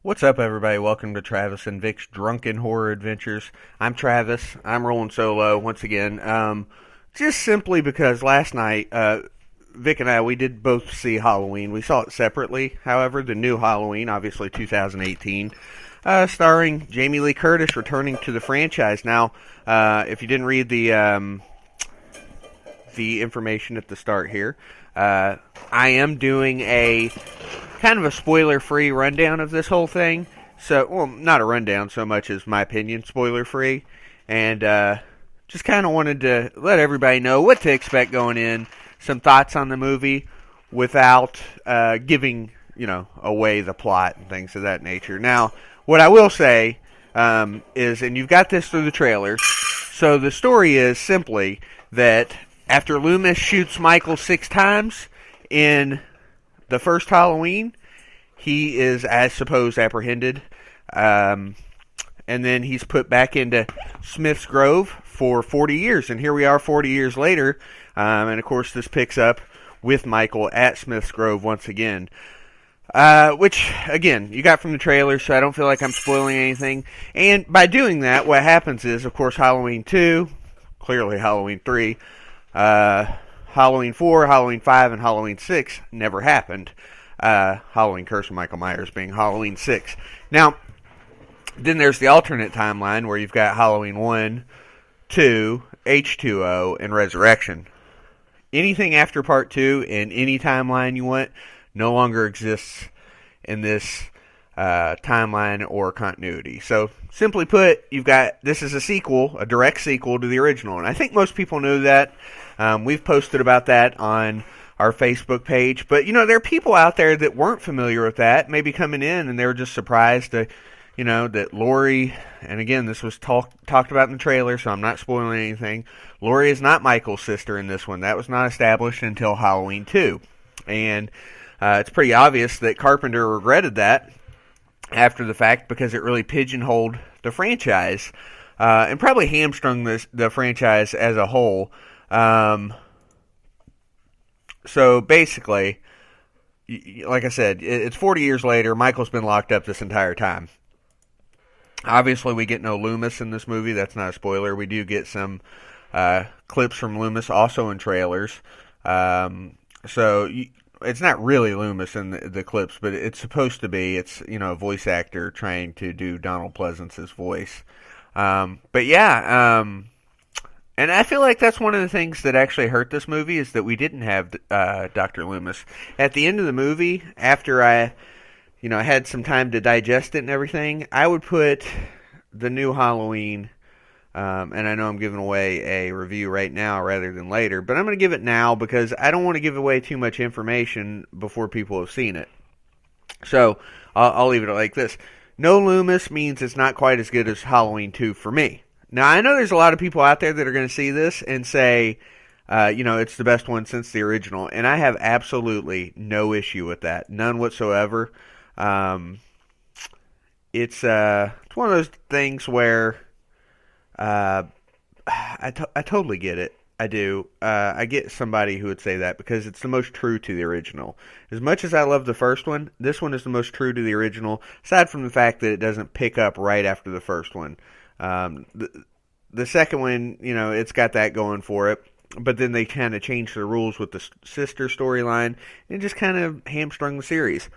What's up, everybody? Welcome to Travis and Vic's Drunken Horror Adventures. I'm Travis. I'm rolling solo once again. Just simply because last night, Vic and I, we did both see Halloween. We saw it separately, however, the new Halloween, obviously 2018, starring Jamie Lee Curtis returning to the franchise. Now, if you didn't read the information at the start here, I am doing a kind of a spoiler-free rundown of this whole thing. So, well, not a rundown so much as my opinion, spoiler-free, and just kind of wanted to let everybody know what to expect going in, some thoughts on the movie, without giving away the plot and things of that nature. Now, what I will say is, and you've got this through the trailers. So the story is simply that after Loomis shoots Michael 6 times in the first Halloween, he is, as supposed, apprehended. And then he's put back into Smith's Grove for 40 years. And here we are 40 years later. And, of course, this picks up with Michael at Smith's Grove once again. Which, again, you got from the trailer, so I don't feel like I'm spoiling anything. And by doing that, what happens is, of course, Halloween 2, clearly Halloween 3, Halloween 4, Halloween 5, and Halloween 6 never happened. Halloween Curse of Michael Myers being Halloween 6. Now, then there's the alternate timeline where you've got Halloween 1, 2, H2O, and Resurrection. Anything after Part 2 in any timeline you want no longer exists in this timeline or continuity. So, simply put, you've got, this is a sequel, a direct sequel to the original. And I think most people know that. We've posted about that on our Facebook page. But, there are people out there that weren't familiar with that, maybe coming in, and they were just surprised to, that Laurie, and again, this was talked about in the trailer, so I'm not spoiling anything. Laurie is not Michael's sister in this one. That was not established until Halloween 2. And it's pretty obvious that Carpenter regretted that after the fact because it really pigeonholed the franchise and probably hamstrung the franchise as a whole. So basically, like I said, it's 40 years later. Michael's been locked up this entire time. Obviously, we get no Loomis in this movie. That's not a spoiler. We do get some clips from Loomis also in trailers. So it's not really Loomis in the clips, but it's supposed to be. It's, a voice actor trying to do Donald Pleasance's voice. But yeah, and I feel like that's one of the things that actually hurt this movie is that we didn't have Dr. Loomis. At the end of the movie, after I had some time to digest it and everything, I would put the new Halloween, and I know I'm giving away a review right now rather than later, but I'm going to give it now because I don't want to give away too much information before people have seen it. So, I'll leave it like this. No Loomis means it's not quite as good as Halloween 2 for me. Now, I know there's a lot of people out there that are going to see this and say, it's the best one since the original, and I have absolutely no issue with that. None whatsoever. It's one of those things where I totally get it. I do. I get somebody who would say that because it's the most true to the original. As much as I love the first one, this one is the most true to the original, aside from the fact that it doesn't pick up right after the first one. The second one, it's got that going for it. But then they kind of changed the rules with the sister storyline and just kind of hamstrung the series.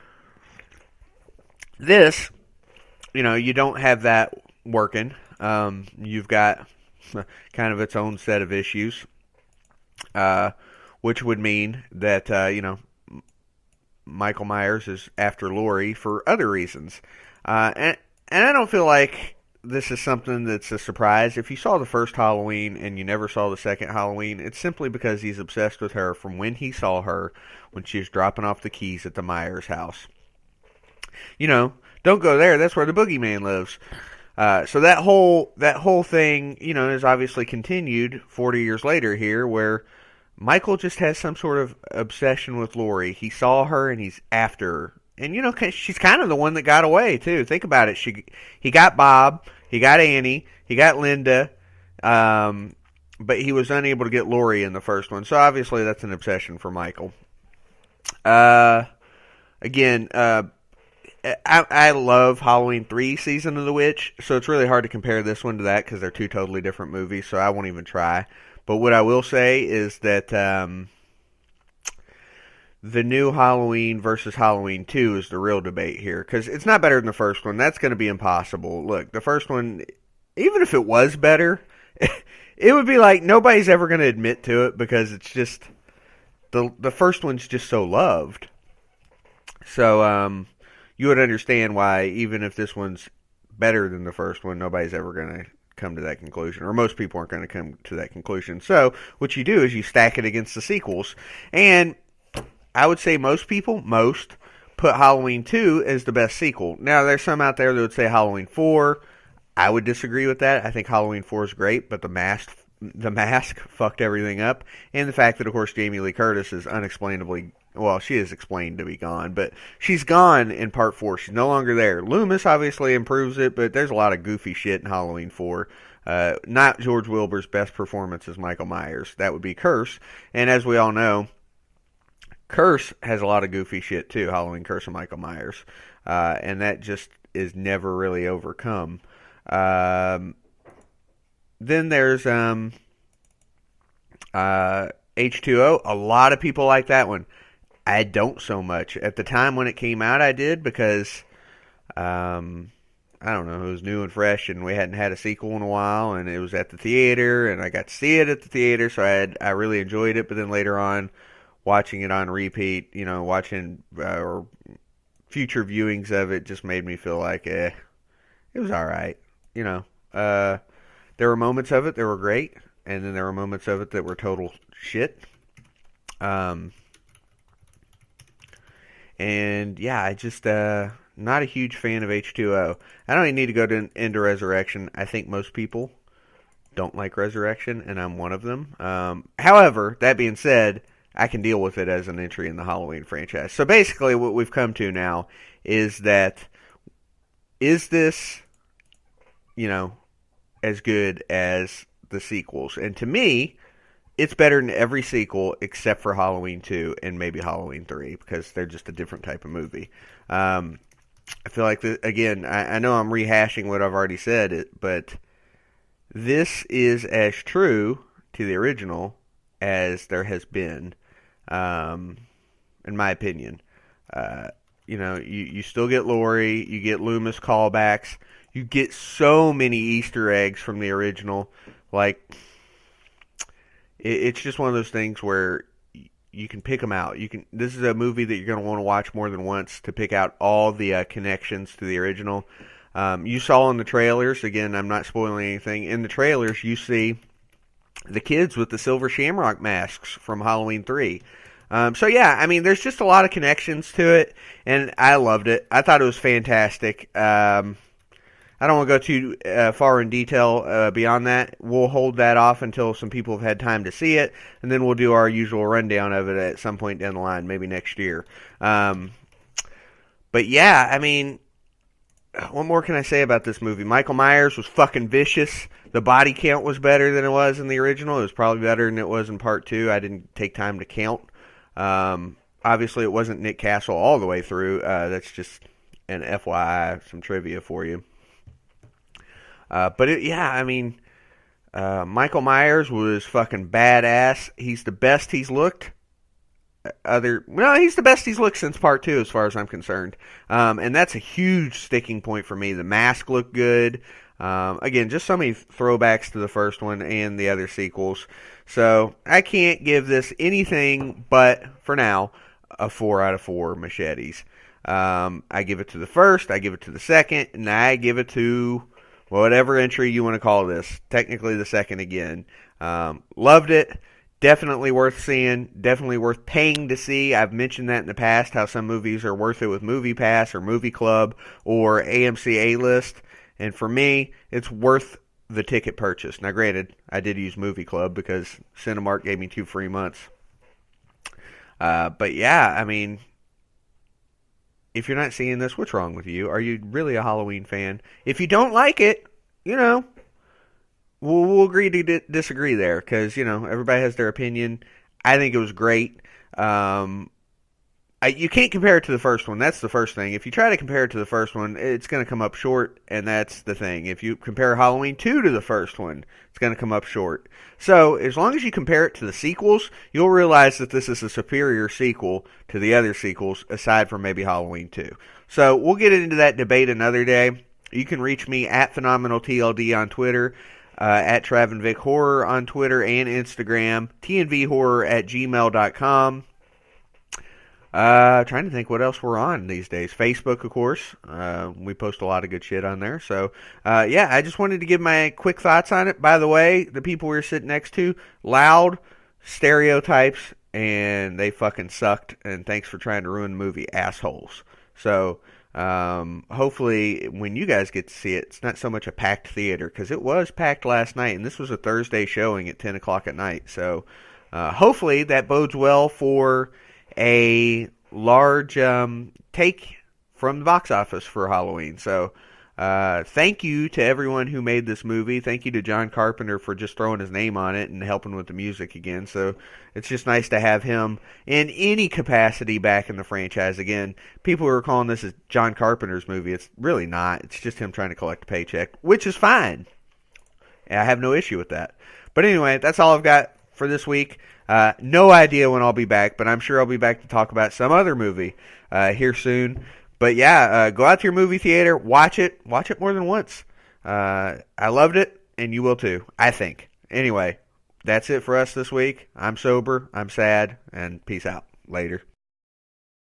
This, you don't have that working. You've got kind of its own set of issues, which would mean that, Michael Myers is after Laurie for other reasons. And I don't feel like this is something that's a surprise. If you saw the first Halloween and you never saw the second Halloween, it's simply because he's obsessed with her from when he saw her when she was dropping off the keys at the Myers house. Don't go there. That's where the boogeyman lives. So that whole thing, is obviously continued 40 years later here, where Michael just has some sort of obsession with Laurie. He saw her and he's after her. And, she's kind of the one that got away, too. Think about it. He got Bob, he got Annie, he got Linda, but he was unable to get Laurie in the first one. So, obviously, that's an obsession for Michael. Again, I love Halloween 3 Season of the Witch, so it's really hard to compare this one to that because they're two totally different movies, so I won't even try. But what I will say is that the new Halloween versus Halloween 2 is the real debate here because it's not better than the first one. That's going to be impossible. Look, the first one, even if it was better, it would be like nobody's ever going to admit to it because it's just the first one's just so loved. So you would understand why even if this one's better than the first one, nobody's ever going to come to that conclusion, or most people aren't going to come to that conclusion. So what you do is you stack it against the sequels, and I would say most put Halloween 2 as the best sequel. Now, there's some out there that would say Halloween 4. I would disagree with that. I think Halloween 4 is great, but the mask fucked everything up. And the fact that, of course, Jamie Lee Curtis is unexplainably, well, she is explained to be gone, but she's gone in part 4. She's no longer there. Loomis obviously improves it, but there's a lot of goofy shit in Halloween 4. Not George Wilbur's best performance as Michael Myers. That would be Curse. And as we all know, Curse has a lot of goofy shit too, Halloween Curse of Michael Myers. And that just is never really overcome. Then there's H2O. A lot of people like that one. I don't so much. At the time when it came out, I did because, I don't know, it was new and fresh and we hadn't had a sequel in a while and it was at the theater and I got to see it at the theater, so I really enjoyed it. But then later on, watching it on repeat, watching or future viewings of it just made me feel like, it was all right. There were moments of it that were great, and then there were moments of it that were total shit. And yeah, I just not a huge fan of H2O. I don't even need to go into Resurrection. I think most people don't like Resurrection, and I'm one of them. However, that being said, I can deal with it as an entry in the Halloween franchise. So basically what we've come to now is that, is this, as good as the sequels? And to me, it's better than every sequel except for Halloween 2 and maybe Halloween 3 because they're just a different type of movie. I feel like, again, I know I'm rehashing what I've already said, but this is as true to the original as there has been. In my opinion, you still get Laurie, you get Loomis callbacks, you get so many Easter eggs from the original. Like, it's just one of those things where you can pick them out. This is a movie that you're going to want to watch more than once to pick out all the connections to the original. You saw in the trailers, again, I'm not spoiling anything. In the trailers, you see the kids with the silver shamrock masks from Halloween 3. So yeah, I mean, there's just a lot of connections to it, and I loved it. I thought it was fantastic. I don't want to go too far in detail beyond that. We'll hold that off until some people have had time to see it, and then we'll do our usual rundown of it at some point down the line, maybe next year. But yeah, I mean, what more can I say about this movie? Michael Myers was fucking vicious. The body count was better than it was in the original. It was probably better than it was in part 2. I didn't take time to count. Obviously, it wasn't Nick Castle all the way through. That's just an FYI, some trivia for you. Michael Myers was fucking badass. He's the best he's looked. He's the best he's looked since part 2 as far as I'm concerned. And that's a huge sticking point for me. The mask looked good. Again, just so many throwbacks to the first one and the other sequels. So I can't give this anything but, for now, a 4 out of 4 machetes. I give it to the first, I give it to the second, and I give it to whatever entry you want to call this. Technically the second again. Loved it. Definitely worth seeing. Definitely worth paying to see. I've mentioned that in the past, how some movies are worth it with Movie Pass or Movie Club or AMC A-List. And for me, it's worth the ticket purchase. Now, granted, I did use Movie Club because Cinemark gave me 2 free months. But yeah, I mean, if you're not seeing this, what's wrong with you? Are you really a Halloween fan? If you don't like it, we'll agree to disagree there because, everybody has their opinion. I think it was great. You can't compare it to the first one. That's the first thing. If you try to compare it to the first one, it's going to come up short, and that's the thing. If you compare Halloween 2 to the first one, it's going to come up short. So, as long as you compare it to the sequels, you'll realize that this is a superior sequel to the other sequels, aside from maybe Halloween 2. So, we'll get into that debate another day. You can reach me at PhenomenalTLD on Twitter, at TravinVic Horror on Twitter and Instagram, tnvhorror@gmail.com. Trying to think what else we're on these days. Facebook, of course. We post a lot of good shit on there. So, yeah, I just wanted to give my quick thoughts on it. By the way, the people we were sitting next to, loud stereotypes, and they fucking sucked. And thanks for trying to ruin the movie, assholes. So, hopefully when you guys get to see it, it's not so much a packed theater, because it was packed last night, and this was a Thursday showing at 10 o'clock at night. So, hopefully that bodes well for a large take from the box office for Halloween. So, thank you to everyone who made this movie. Thank you to John Carpenter for just throwing his name on it and helping with the music again. So, it's just nice to have him in any capacity back in the franchise again. People who are calling this a John Carpenter's movie. It's really not. It's just him trying to collect a paycheck, which is fine. I have no issue with that. But anyway, that's all I've got for this week. No idea when I'll be back, but I'm sure I'll be back to talk about some other movie here soon. But yeah, go out to your movie theater, watch it more than once. I loved it, and you will too, I think. Anyway, that's it for us this week. I'm sober, I'm sad, and peace out. Later.